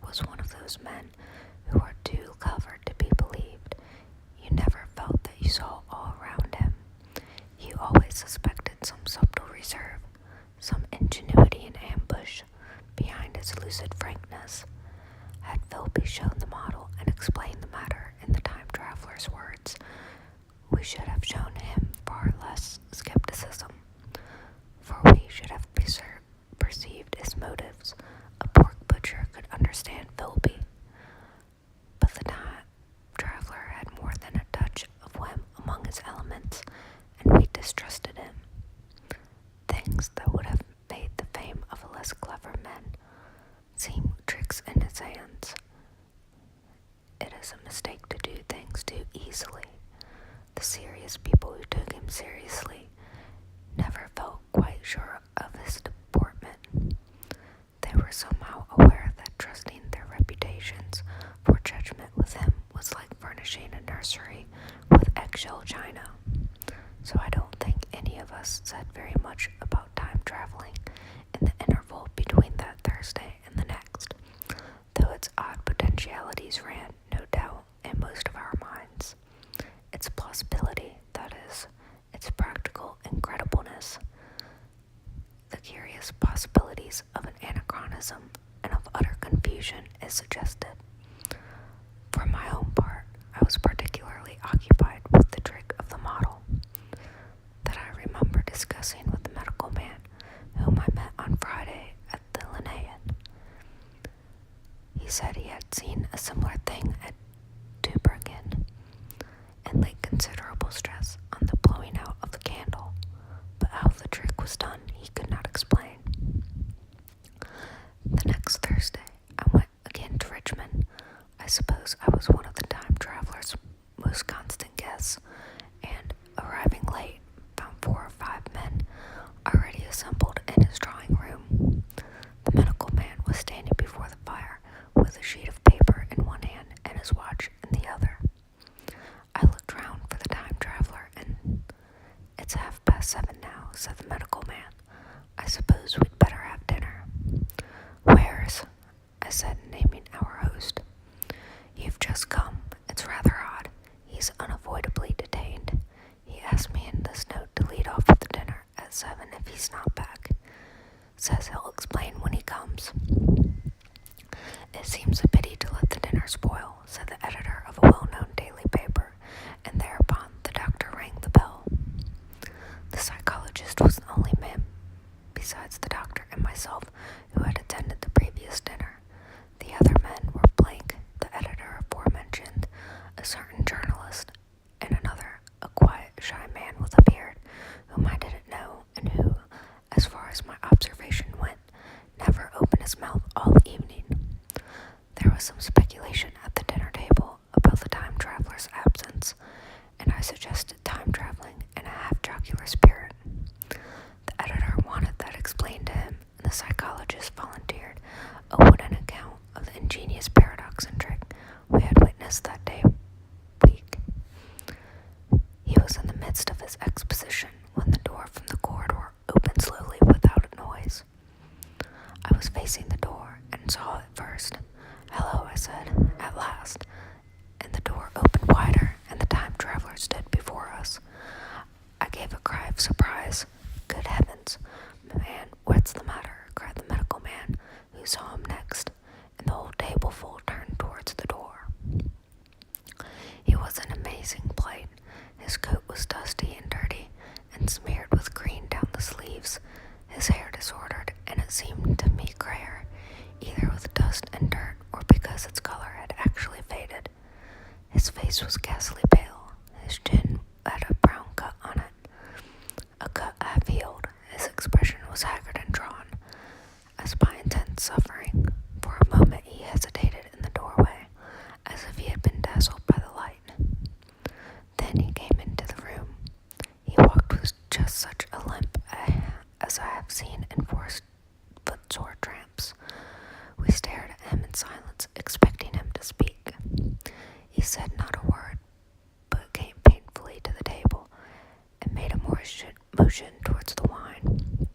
was one of those men who are too clever to be believed. You never felt that you saw all around him. You always suspected some subtle reserve, some ingenuity in ambush behind his lucid frankness. Had Philby shown the model and explained the matter in the time traveler's words, we should have shown him far less skepticism, for we should have perceived his motives. A pork butcher could understand Philby, but the time traveler had more than a touch of whim among his elements, and we distrusted him. Things that would have made the fame of a less clever man seem tricks in his hands. It is a mistake to do things too easily. The serious people who took him seriously never felt quite sure of his deportment. They were somehow aware that trusting their reputations for judgment with him was like furnishing a nursery with eggshell china. So I don't think any of us said very much about time traveling in the interval between that Thursday and the next, though its odd potentialities ran, no doubt, in most of our minds. Its plausibility, that is, its practical incredibleness, the curious possibilities of an anachronism and of utter confusion is suggested. For my own part, I was particularly occupied with the trick of the model that I remember discussing with the medical man whom I met on Friday at the Linnaean. He said he had seen a similar thing at Tübingen and laid considerable stress on the blowing out of the candle, but how the trick was done he could not explain. The next Thursday, I went again to Richmond. I suppose I was one of the time traveler's most constant guests, and, arriving late, found 4 or 5 men already assembled in his drawing room. The medical man was standing before the fire with a sheet of paper in one hand and his watch in the other. I looked round for the time traveler, and "It's 7:30 now," said the medical man. "I suppose we'd better have dinner." "Where's?" I said, naming our host. "You've just come. It's rather odd. He's unavoidably detained. He asked me in this note to lead off with the dinner at 7 if he's not back. Says he'll explain when he comes." "It seems a pity to let the dinner spoil," said the editor of a well-known daily paper, and thereupon the doctor rang the bell. The psychologist was the only man besides the doctor and myself who had attended the previous dinner. The other men were Blank, the editor aforementioned, a certain journalist, and another, a quiet, shy man with a beard, whom I didn't know, and who, as far as my observation went, never opened his mouth all the evening. There was some speculation at the dinner table about the time traveler's absence, and I suggested time traveling in a half-jocular spirit. The editor wanted that explained to him, and the psychologist volunteered a wooden account of the ingenious paradox and trick we had witnessed that day week. He was in the midst of his exposition when the door from the corridor opened slowly without a noise. I was facing the door and saw it first. "Hello," I said, at last, and the door opened wider and the time traveler stood before us. I gave a cry of surprise. "Good heavens, man, what's the matter?" cried the medical man, who saw him next, and the whole tableful turned towards the door. He was in amazing plight. His coat was dusty and dirty, and smeared with green down the sleeves, his hair disordered, and it seemed to me grayer, either with dust and dirt, or because its color had actually faded. His face was ghastly pale. His chin had a brown cut on it, a cut half-healed. His expression was haggard and drawn, as by intense suffering. For a moment he hesitated in the doorway, as if he had been dazzled by the light. Then he came into the room. He walked with just such a limp as I have seen in footsore tramps. We stared at him in silence, expecting him to speak. He said not a word, but came painfully to the table and made a motion towards the wine.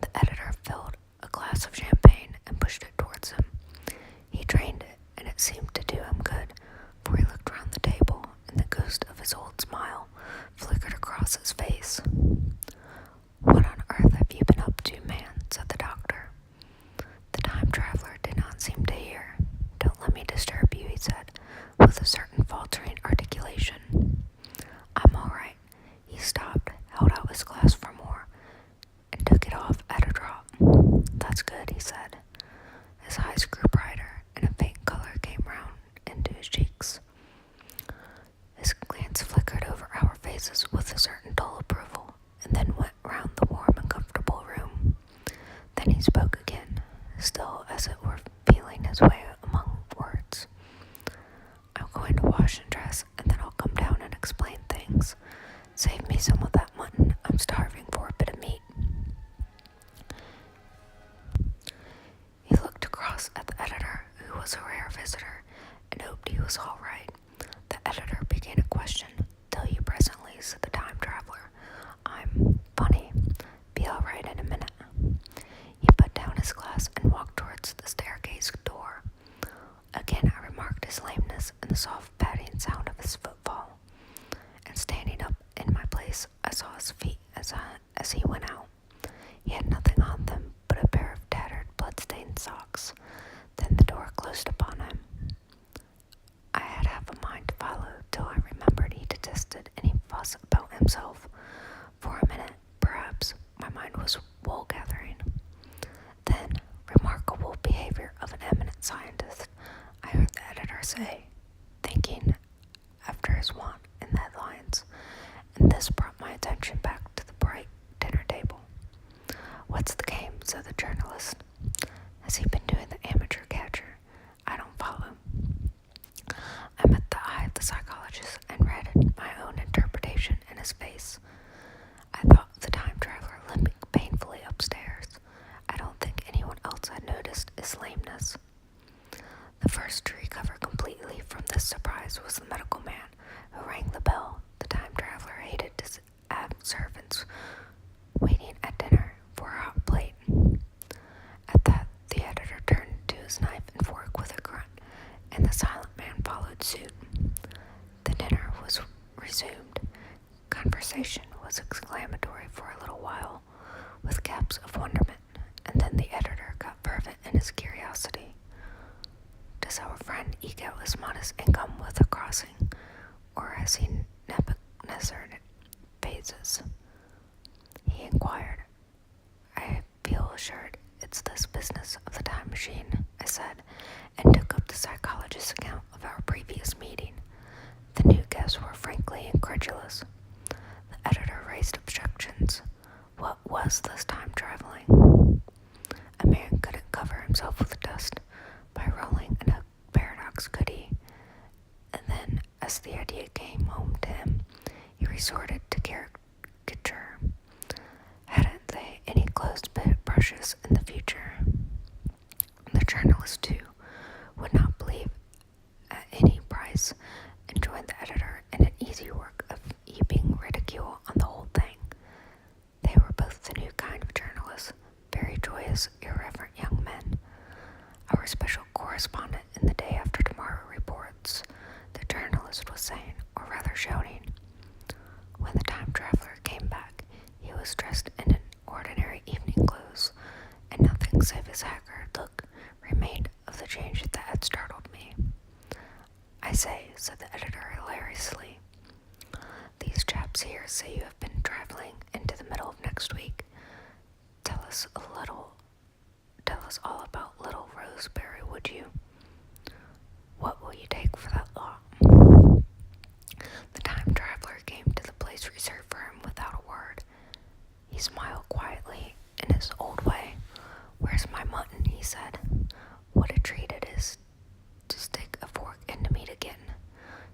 The editor filled a glass of champagne and pushed it towards him. Save me some of that mutton. I'm starving for a bit of meat. He looked across at the editor, who was a rare visitor, and hoped he was all right. The editor began a question. Tell you presently, said the time traveler. I'm funny. Be all right in a minute. He put down his glass and walked towards the staircase door. Again I remarked his lameness and the soft padding sound of his footfall. And standing up in my place, I saw his feet as he went out. He had nothing on them but a pair of tattered, blood-stained socks. Then the door closed upon him. I had half a mind to follow till I remembered he detested any fuss about himself. For a minute, perhaps, my mind was wool-gathering. Then, remarkable behavior of an eminent scientist, I heard the editor say, thinking after his wont in the headlines, and this brought my attention back to the bright dinner table. What's the game? Said the journalist. Has he been doing the amateur catcher? I don't follow. I met the eye of the psychologist and read my own interpretation in his face. I thought of the time traveler limping painfully upstairs. I don't think anyone else had noticed his lameness. The first to recover completely from this surprise was the medical man who rang the bell. The time traveler hated to have servants waiting at dinner for a hot plate. At that, the editor turned to his knife and fork with a grunt, and the silent man followed suit. The dinner was resumed. Conversation was exclamatory for a little while, with gaps of wonderment, and then the editor got fervent in his curiosity. Does our friend eke out his modest income with a crossing, or has he Nebuchadnezzar phases? He inquired. I feel assured it's this business of the time machine, I said, and took up the psychologist's account of our previous meeting. The new guests were frankly incredulous. The editor raised objections. What was this time traveling? A man couldn't cover himself with dust by rolling in a paradox, could he? And then, as the idea came home to him, he resorted to caricature. Hadn't they any closed brushes in the future? The journalist, too, would not believe at any price, and joined the editor in an easy work of heaping ridicule on the whole thing. They were both the new kind of journalists, very joyous, irreverent young men. Our special correspondent in the Day After Tomorrow reports, the journalist was saying, or rather shouting. When the time traveler came back, he was dressed in an ordinary evening clothes, and nothing save his haggard look remained of the change that had startled me. I say, said the editor hilariously, these chaps here say you have been traveling into the middle of next week. Tell us all about little Roseberry, would you? What will you take for that lot? The time traveler came to the place reserved for him without a word. He smiled quietly in his old way. Where's my mutton? He said. What a treat it is to stick a fork into meat again.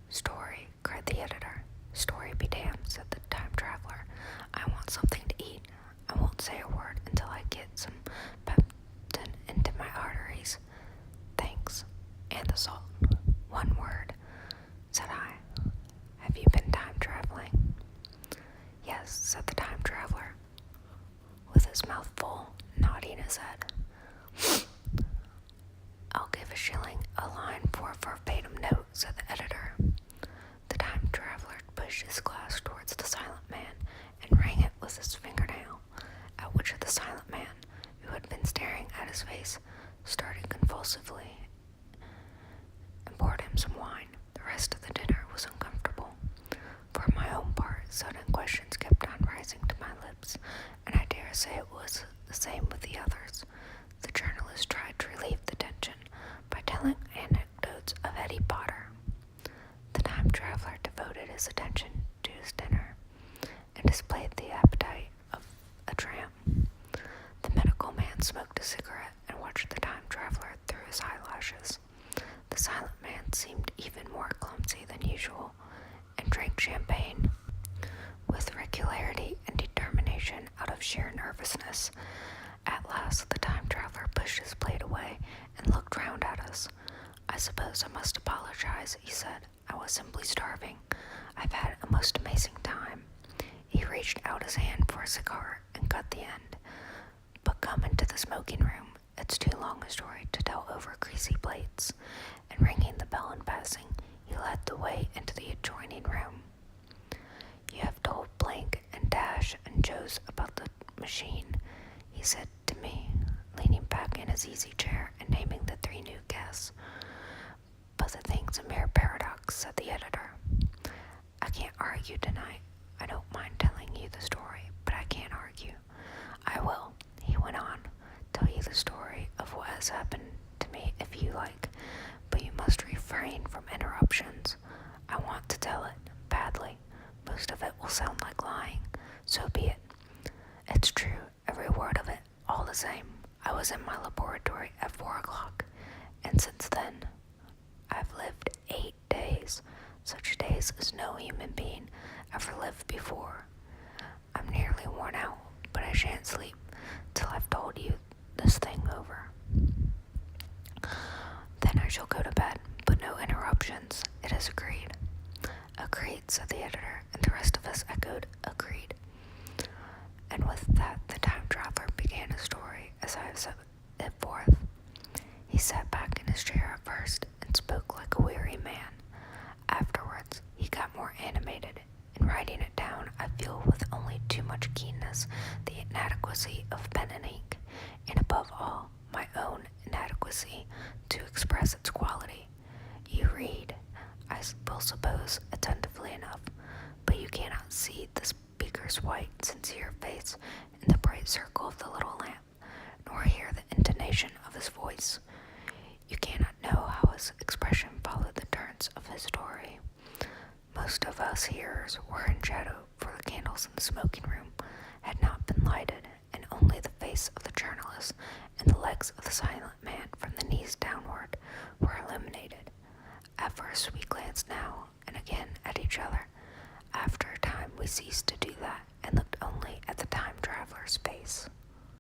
Story, cried the editor. Story be damned, said the time traveler. I want something to eat. I won't say a word until I get some peptin into my arteries. Thanks. And the salt. One word, said I. Have you been time traveling? Yes, said the time traveler, with his mouth full, nodding his head. I'll give a shilling a line for a verbatim note, said the editor. The time traveler pushed his glass towards the silent man and rang it with his fingernail, at which the silent man, who had been staring at his face, started convulsively and poured him some wine. The rest of the dinner was uncomfortable. For my own part, sudden questions kept on rising to my lips, and I dare say it was the same with the others. The journalist tried to relieve the tension by telling anecdotes of Eddie Potter. The time traveler devoted his attention to his dinner and displayed the appetite of a tramp. The medical man smoked a cigarette and watched the time traveler through his eyelashes. The silent man seemed even more clumsy than usual and drank champagne with sheer nervousness. At last, the time traveler pushed his plate away and looked round at us. "I suppose I must apologize," he said. "I was simply starving. I've had a most amazing time." He reached out his hand for a cigar and cut the end. "But come into the smoking room. It's too long a story to tell over greasy plates." And ringing the bell and passing, he led the way into the adjoining room. "You have told Blank and Dash and Joe's about the machine," he said to me, leaning back in his easy chair and naming the 3 new guests. "But the thing's a mere paradox," said the editor. "I can't argue tonight. I don't mind telling you the story, but I can't argue. I will," he went on, "tell you the story of what has happened to me if you like, but you must refrain from interruptions. I want to tell it, badly. Most of it will sound like lying. So be it. It's true, every word of it, all the same. I was in my laboratory at 4 o'clock, and since then, I've lived 8 days, such days as no human being ever lived before. I'm nearly worn out, but I shan't sleep till I've told you this thing over. Then I shall go to bed, but no interruptions. It is agreed." "Agreed," said the editor, and the rest of us echoed, "Agreed." And with that, the time traveler began his story as I have set it forth. He sat back in his chair at first and spoke like a weary man. Afterwards, he got more animated. In writing it down, I feel with only too much keenness the inadequacy of pen and ink, and above all, my own inadequacy to express its quality. You read, I will suppose, attentively enough, but you cannot see the speaker's white, sincere face in the bright circle of the little lamp, nor hear the intonation of his voice. You cannot know how his expression followed the turns of his story. Most of us hearers were in shadow, for the candles in the smoking room had not been lighted, and only the face of the journalist and the legs of the silent man from the knees downward were illuminated. At first we glanced now and again at each other. After a time we ceased to do that and looked only at the time traveler's face.